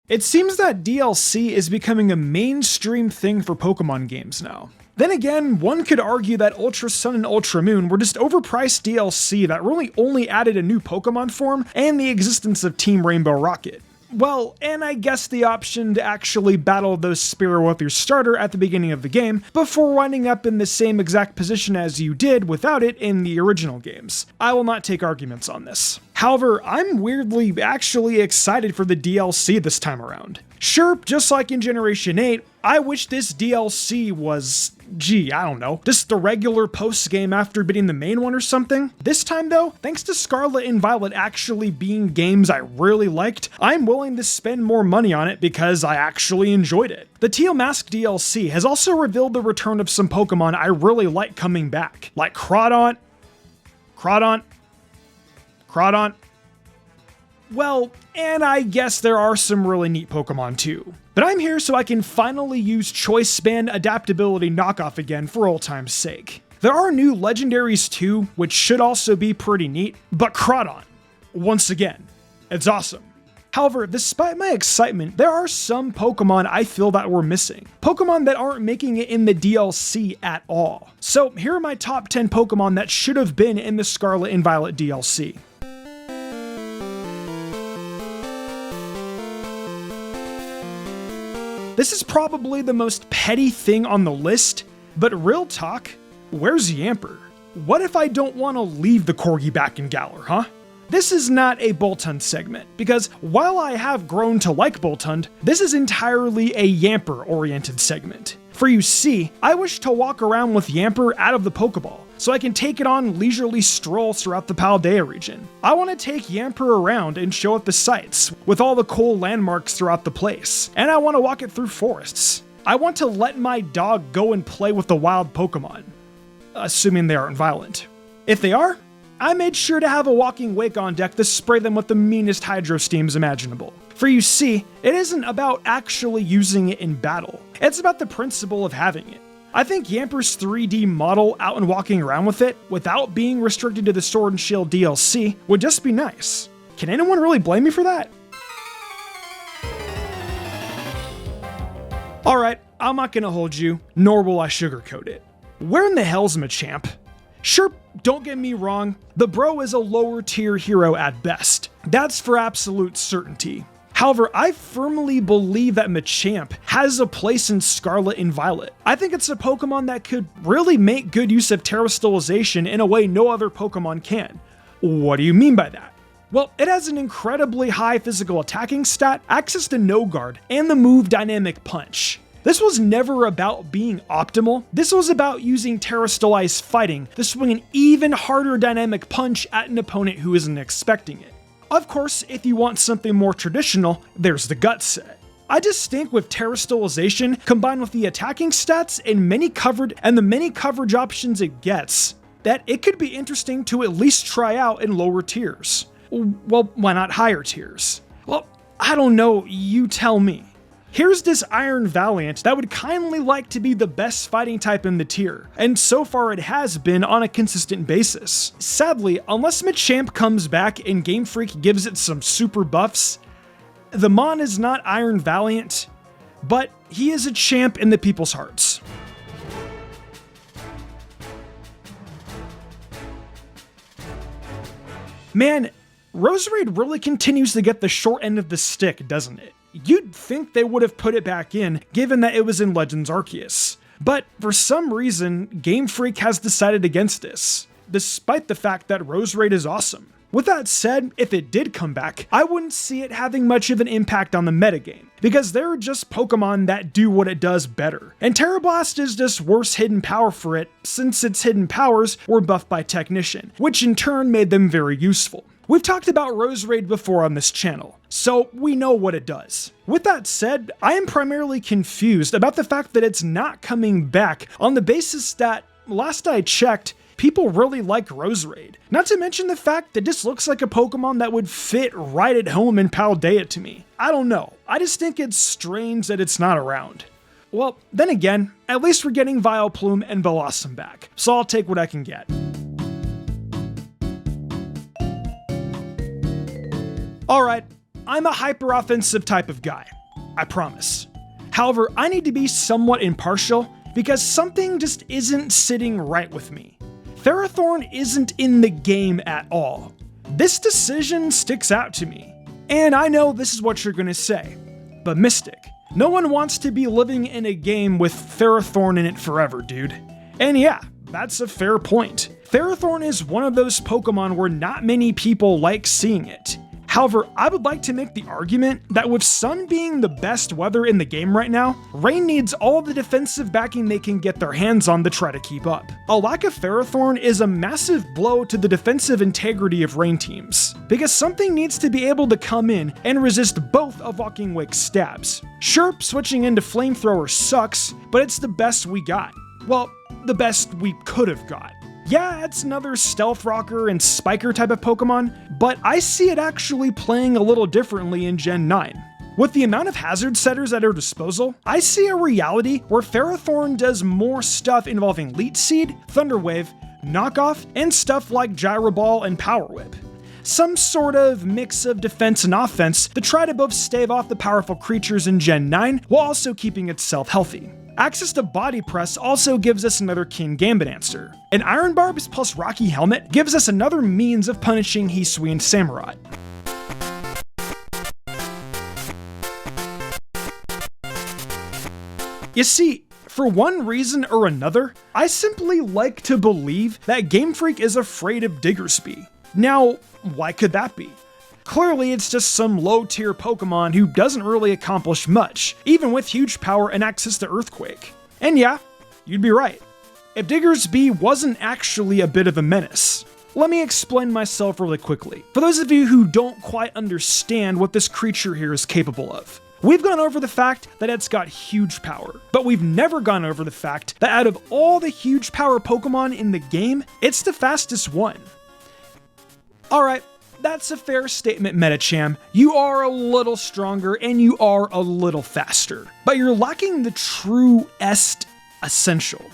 It seems that DLC is becoming a mainstream thing for Pokemon games now. Then again, one could argue that Ultra Sun and Ultra Moon were just overpriced DLC that really only added a new Pokemon form and the existence of Team Rainbow Rocket. Well, and I guess the option to actually battle those Spearow with your starter at the beginning of the game before winding up in the same exact position as you did without it in the original games. I will not take arguments on this. However, I'm weirdly actually excited for the DLC this time around. Sure, just like in Generation 8, I wish this DLC was, I don't know, just the regular post-game after beating the main one or something. This time though, thanks to Scarlet and Violet actually being games I really liked, I'm willing to spend more money on it because I actually enjoyed it. The Teal Mask DLC has also revealed the return of some Pokemon I really like coming back, like Crawdaunt. Well, and I guess there are some really neat Pokemon too. But I'm here so I can finally use Choice Band Adaptability Knockoff again for old time's sake. There are new legendaries too, which should also be pretty neat, but Crawdaunt, once again, it's awesome. However, despite my excitement, there are some Pokemon I feel that we're missing. Pokemon that aren't making it in the DLC at all. So here are my top 10 Pokemon that should have been in the Scarlet and Violet DLC. This is probably the most petty thing on the list, but real talk, where's Yamper? What if I don't want to leave the Corgi back in Galar, huh? This is not a Boltund segment, because while I have grown to like Boltund, this is entirely a Yamper-oriented segment. For you see, I wish to walk around with Yamper out of the Pokeball, so I can take it on leisurely strolls throughout the Paldea region. I want to take Yamper around and show it the sights, with all the cool landmarks throughout the place, and I want to walk it through forests. I want to let my dog go and play with the wild Pokemon, assuming they aren't violent. If they are, I made sure to have a walking wake on deck to spray them with the meanest hydro steams imaginable. For you see, it isn't about actually using it in battle, it's about the principle of having it. I think Yamper's 3D model out and walking around with it, without being restricted to the Sword and Shield DLC, would just be nice. Can anyone really blame me for that? Alright, I'm not gonna hold you, nor will I sugarcoat it. Where in the hell's Machamp? Sure, don't get me wrong, the bro is a lower tier hero at best. That's for absolute certainty. However, I firmly believe that Machamp has a place in Scarlet and Violet. I think it's a Pokemon that could really make good use of Terastallization in a way no other Pokemon can. What do you mean by that? Well, it has an incredibly high physical attacking stat, access to No Guard, and the move Dynamic Punch. This was never about being optimal, this was about using Terastallized fighting to swing an even harder Dynamic Punch at an opponent who isn't expecting it. Of course, if you want something more traditional, there's the Gut set. I just think with Terastallization combined with the attacking stats and the many coverage options it gets, that it could be interesting to at least try out in lower tiers. Well, why not higher tiers? Well, I don't know, you tell me. Here's this Iron Valiant that would kindly like to be the best fighting type in the tier, and so far it has been on a consistent basis. Sadly, unless Machamp comes back and Game Freak gives it some super buffs, the Mon is not Iron Valiant, but he is a champ in the people's hearts. Man, Roseraid really continues to get the short end of the stick, doesn't it? You'd think they would have put it back in, given that it was in Legends Arceus. But for some reason, Game Freak has decided against this, despite the fact that Roseraid is awesome. With that said, if it did come back, I wouldn't see it having much of an impact on the metagame, because there are just Pokemon that do what it does better. And Terra Blast is just worse hidden power for it, since its hidden powers were buffed by Technician, which in turn made them very useful. We've talked about Roseraid before on this channel, so we know what it does. With that said, I am primarily confused about the fact that it's not coming back on the basis that, last I checked, people really like Roseraid. Not to mention the fact that this looks like a Pokemon that would fit right at home in Paldea to me. I don't know, I just think it's strange that it's not around. Well, then again, at least we're getting Vileplume and Blossom back, so I'll take what I can get. Alright, I'm a hyper-offensive type of guy. I promise. However, I need to be somewhat impartial because something just isn't sitting right with me. Therathorne isn't in the game at all. This decision sticks out to me. And I know this is what you're gonna say, but Mystic, no one wants to be living in a game with Therathorne in it forever, dude. And yeah, that's a fair point. Therathorne is one of those Pokemon where not many people like seeing it. However, I would like to make the argument that with Sun being the best weather in the game right now, Rain needs all the defensive backing they can get their hands on to try to keep up. A lack of Therathorne is a massive blow to the defensive integrity of Rain teams, because something needs to be able to come in and resist both of Walking Wake's stabs. Sure, switching into Flamethrower sucks, but it's the best we got. Well, the best we could have got. Yeah, it's another Stealth Rocker and Spiker type of Pokemon, but I see it actually playing a little differently in Gen 9. With the amount of hazard setters at our disposal, I see a reality where Therathorne does more stuff involving Leech Seed, Thunder Wave, Knockoff, and stuff like Gyro Ball and Power Whip. Some sort of mix of defense and offense to try to both stave off the powerful creatures in Gen 9 while also keeping itself healthy. Access to Body Press also gives us another King Gambit answer, and Iron Barbs plus Rocky Helmet gives us another means of punishing Hisui and Samurott. You see, for one reason or another, I simply like to believe that Game Freak is afraid of Diggersby. Now, why could that be? Clearly, it's just some low-tier Pokemon who doesn't really accomplish much, even with huge power and access to Earthquake. And yeah, you'd be right. If Diggersby wasn't actually a bit of a menace. Let me explain myself really quickly, for those of you who don't quite understand what this creature here is capable of. We've gone over the fact that it's got huge power, but we've never gone over the fact that out of all the huge power Pokemon in the game, it's the fastest one. Alright, that's a fair statement, Metacham. You are a little stronger and you are a little faster, but you're lacking the true est essential.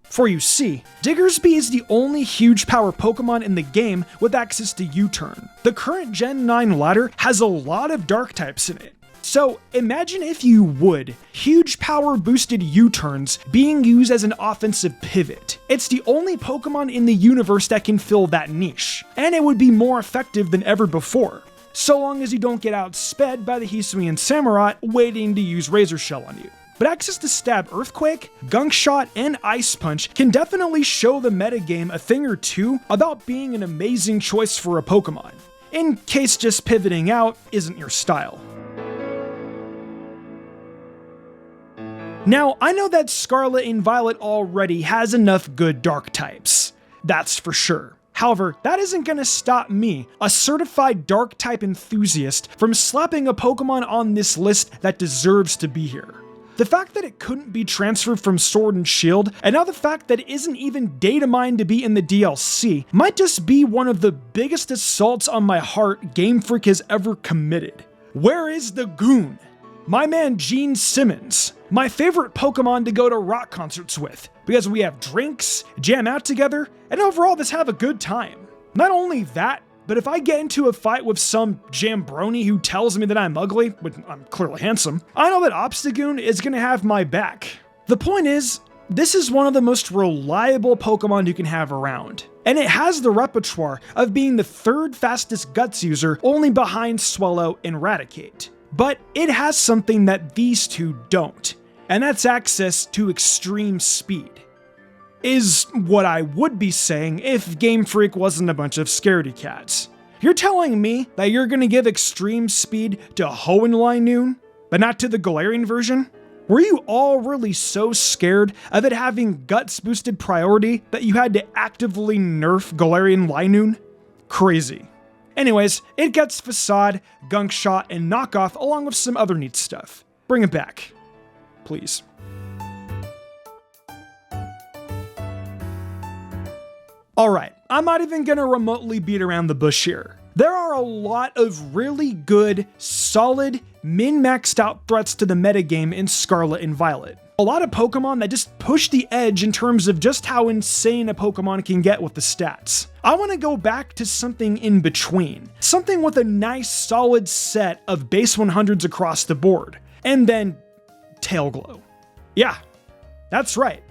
For you see, Diggersby is the only huge power Pokemon in the game with access to U-Turn. The current Gen 9 ladder has a lot of dark types in it. So imagine, if you would, huge power boosted U-turns being used as an offensive pivot. It's the only Pokemon in the universe that can fill that niche, and it would be more effective than ever before, so long as you don't get outsped by the Hisui and Samurott waiting to use Razor Shell on you. But access to Stab Earthquake, Gunk Shot, and Ice Punch can definitely show the metagame a thing or two about being an amazing choice for a Pokemon, in case just pivoting out isn't your style. Now, I know that Scarlet and Violet already has enough good dark types. That's for sure. However, that isn't gonna stop me, a certified dark type enthusiast, from slapping a Pokemon on this list that deserves to be here. The fact that it couldn't be transferred from Sword and Shield, and now the fact that it isn't even data mined to be in the DLC, might just be one of the biggest assaults on my heart Game Freak has ever committed. Where is the Goon? My man Gene Simmons, my favorite Pokemon to go to rock concerts with, because we have drinks, jam out together, and overall just have a good time. Not only that, but if I get into a fight with some Jambroni who tells me that I'm ugly, but I'm clearly handsome, I know that Obstagoon is gonna have my back. The point is, this is one of the most reliable Pokemon you can have around, and it has the repertoire of being the third fastest Guts user, only behind Swellow and Raticate. But it has something that these two don't, and that's access to extreme speed. Is what I would be saying if Game Freak wasn't a bunch of scaredy cats. You're telling me that you're gonna give extreme speed to Hoenn Noon, but not to the Galarian version? Were you all really so scared of it having Guts boosted priority that you had to actively nerf Galarian Linoon? Crazy. Anyways, it gets Facade, Gunk Shot, and Knockoff along with some other neat stuff. Bring it back. Please. Alright, I'm not even gonna remotely beat around the bush here. There are a lot of really good, solid, min-maxed out threats to the metagame in Scarlet and Violet. A lot of Pokemon that just push the edge in terms of just how insane a Pokemon can get with the stats. I want to go back to something in between. Something with a nice solid set of base 100s across the board. And then Tail Glow. Yeah, that's right.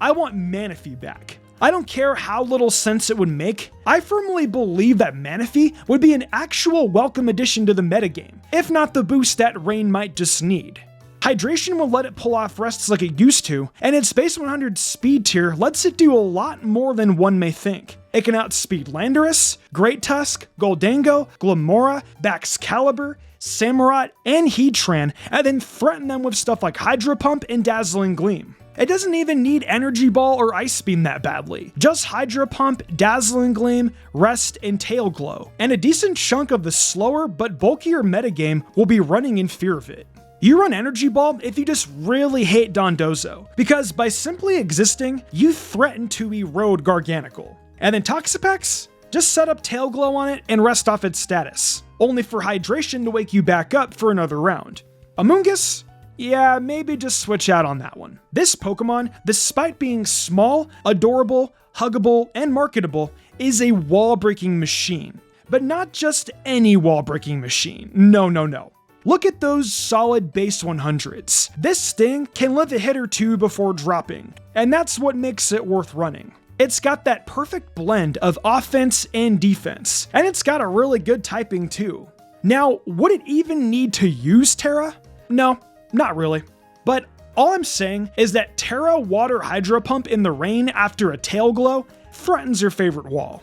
I want Menifee back. I don't care how little sense it would make. I firmly believe that Menifee would be an actual welcome addition to the metagame, if not the boost that Rain might just need. Hydration will let it pull off rests like it used to, and its base 100 speed tier lets it do a lot more than one may think. It can outspeed Landorus, Great Tusk, Goldango, Glimmora, Baxcalibur, Samurott, and Heatran, and then threaten them with stuff like Hydro Pump and Dazzling Gleam. It doesn't even need Energy Ball or Ice Beam that badly. Just Hydro Pump, Dazzling Gleam, Rest, and Tail Glow. And a decent chunk of the slower but bulkier metagame will be running in fear of it. You run Energy Ball if you just really hate Dondozo, because by simply existing, you threaten to erode Garganacl. And then Toxapex? Just set up Tail Glow on it and rest off its status, only for hydration to wake you back up for another round. Amoonguss? Yeah, maybe just switch out on that one. This Pokemon, despite being small, adorable, huggable, and marketable, is a wall-breaking machine. But not just any wall-breaking machine. No. Look at those solid base 100s. This thing can live a hit or two before dropping, and that's what makes it worth running. It's got that perfect blend of offense and defense, and it's got a really good typing too. Now, would it even need to use Terra? No, not really. But all I'm saying is that Terra Water Hydro Pump in the rain after a Tail Glow threatens your favorite wall.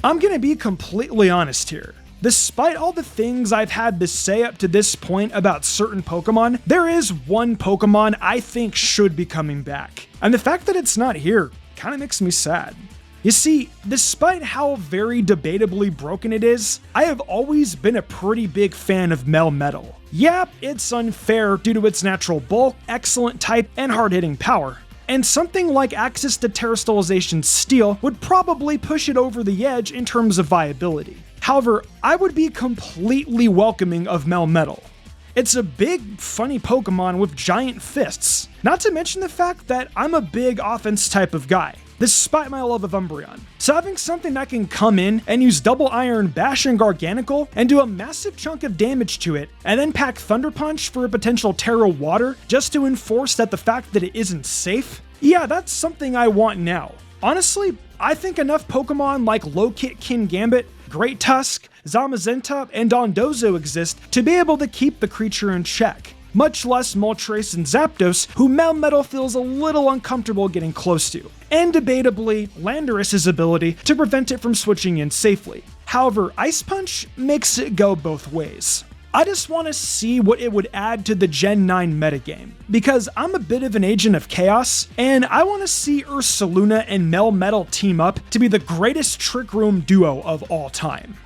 I'm gonna be completely honest here. Despite all the things I've had to say up to this point about certain Pokemon, there is one Pokemon I think should be coming back. And the fact that it's not here kind of makes me sad. You see, despite how very debatably broken it is, I have always been a pretty big fan of Melmetal. Yeah, it's unfair due to its natural bulk, excellent type, and hard-hitting power. And something like access to Terastallization Steel would probably push it over the edge in terms of viability. However, I would be completely welcoming of Melmetal. It's a big, funny Pokemon with giant fists, not to mention the fact that I'm a big offense type of guy, despite my love of Umbreon. So having something that can come in and use Double Iron Bash and Garganacl and do a massive chunk of damage to it, and then pack Thunder Punch for a potential Terra Water just to enforce that the fact that it isn't safe, yeah, that's something I want now. Honestly, I think enough Pokemon like Low-Kick Kingambit, Great Tusk, Zamazenta, and Dondozo exist to be able to keep the creature in check. Much less Moltres and Zapdos, who Melmetal feels a little uncomfortable getting close to. And debatably, Landorus' ability to prevent it from switching in safely. However, Ice Punch makes it go both ways. I just want to see what it would add to the Gen 9 metagame, because I'm a bit of an agent of chaos, and I want to see Ursaluna and Melmetal team up to be the greatest Trick Room duo of all time.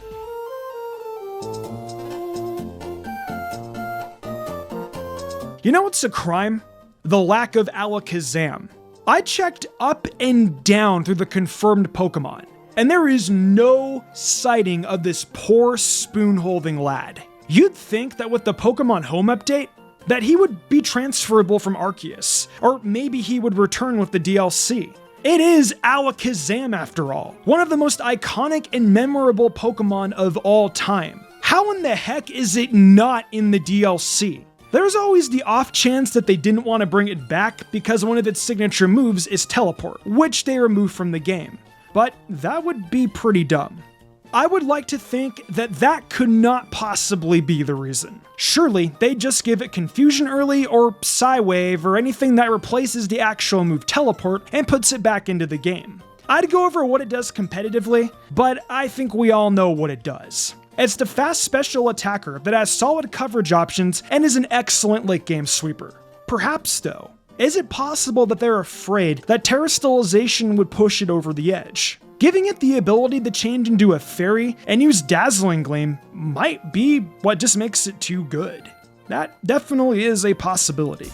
You know what's a crime? The lack of Alakazam. I checked up and down through the confirmed Pokemon, and there is no sighting of this poor spoon-holding lad. You'd think that with the Pokemon Home update, that he would be transferable from Arceus, or maybe he would return with the DLC. It is Alakazam after all, one of the most iconic and memorable Pokemon of all time. How in the heck is it not in the DLC? There's always the off chance that they didn't want to bring it back because one of its signature moves is Teleport, which they removed from the game. But that would be pretty dumb. I would like to think that that could not possibly be the reason. Surely, they just give it Confusion early or Psywave or anything that replaces the actual move Teleport and puts it back into the game. I'd go over what it does competitively, but I think we all know what it does. It's the fast special attacker that has solid coverage options and is an excellent late game sweeper. Perhaps though, is it possible that they're afraid that Terastallization would push it over the edge? Giving it the ability to change into a fairy and use Dazzling Gleam might be what just makes it too good. That definitely is a possibility.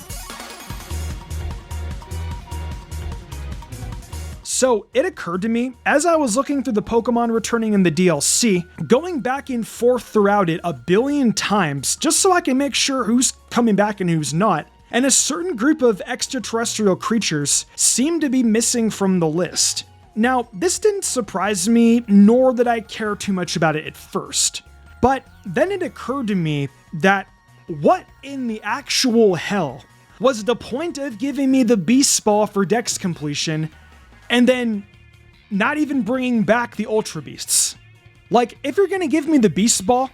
So it occurred to me, as I was looking through the Pokemon returning in the DLC, going back and forth throughout it a billion times, just so I can make sure who's coming back and who's not, and a certain group of extraterrestrial creatures seem to be missing from the list. Now, this didn't surprise me, nor did I care too much about it at first. But then it occurred to me that what in the actual hell was the point of giving me the Beast Ball for Dex completion and then not even bringing back the Ultra Beasts? Like, if you're gonna give me the Beast Ball,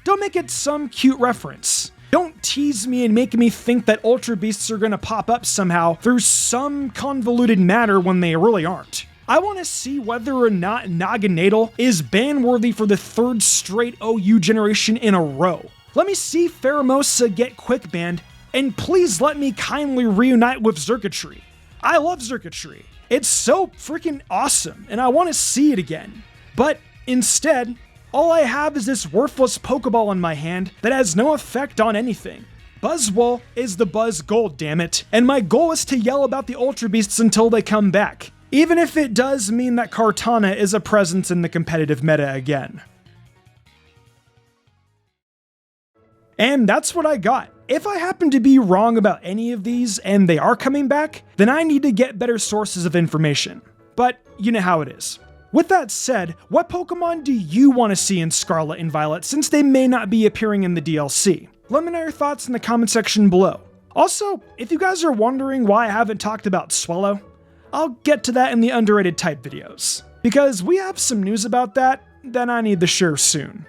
don't make it some cute reference. Don't tease me and make me think that Ultra Beasts are gonna pop up somehow through some convoluted manner when they really aren't. I want to see whether or not Naganadel is ban-worthy for the 3rd straight OU generation in a row. Let me see Pheromosa get quick banned, and please let me kindly reunite with Xurkitree. I love Xurkitree. It's so freaking awesome, and I want to see it again. But instead, all I have is this worthless Pokeball in my hand that has no effect on anything. Buzzwole is the Buzz Gold, dammit, and my goal is to yell about the Ultra Beasts until they come back. Even if it does mean that Kartana is a presence in the competitive meta again. And that's what I got. If I happen to be wrong about any of these and they are coming back, then I need to get better sources of information. But you know how it is. With that said, what Pokemon do you want to see in Scarlet and Violet since they may not be appearing in the DLC? Let me know your thoughts in the comment section below. Also, if you guys are wondering why I haven't talked about Swellow, I'll get to that in the underrated type videos, because we have some news about that I need to share soon.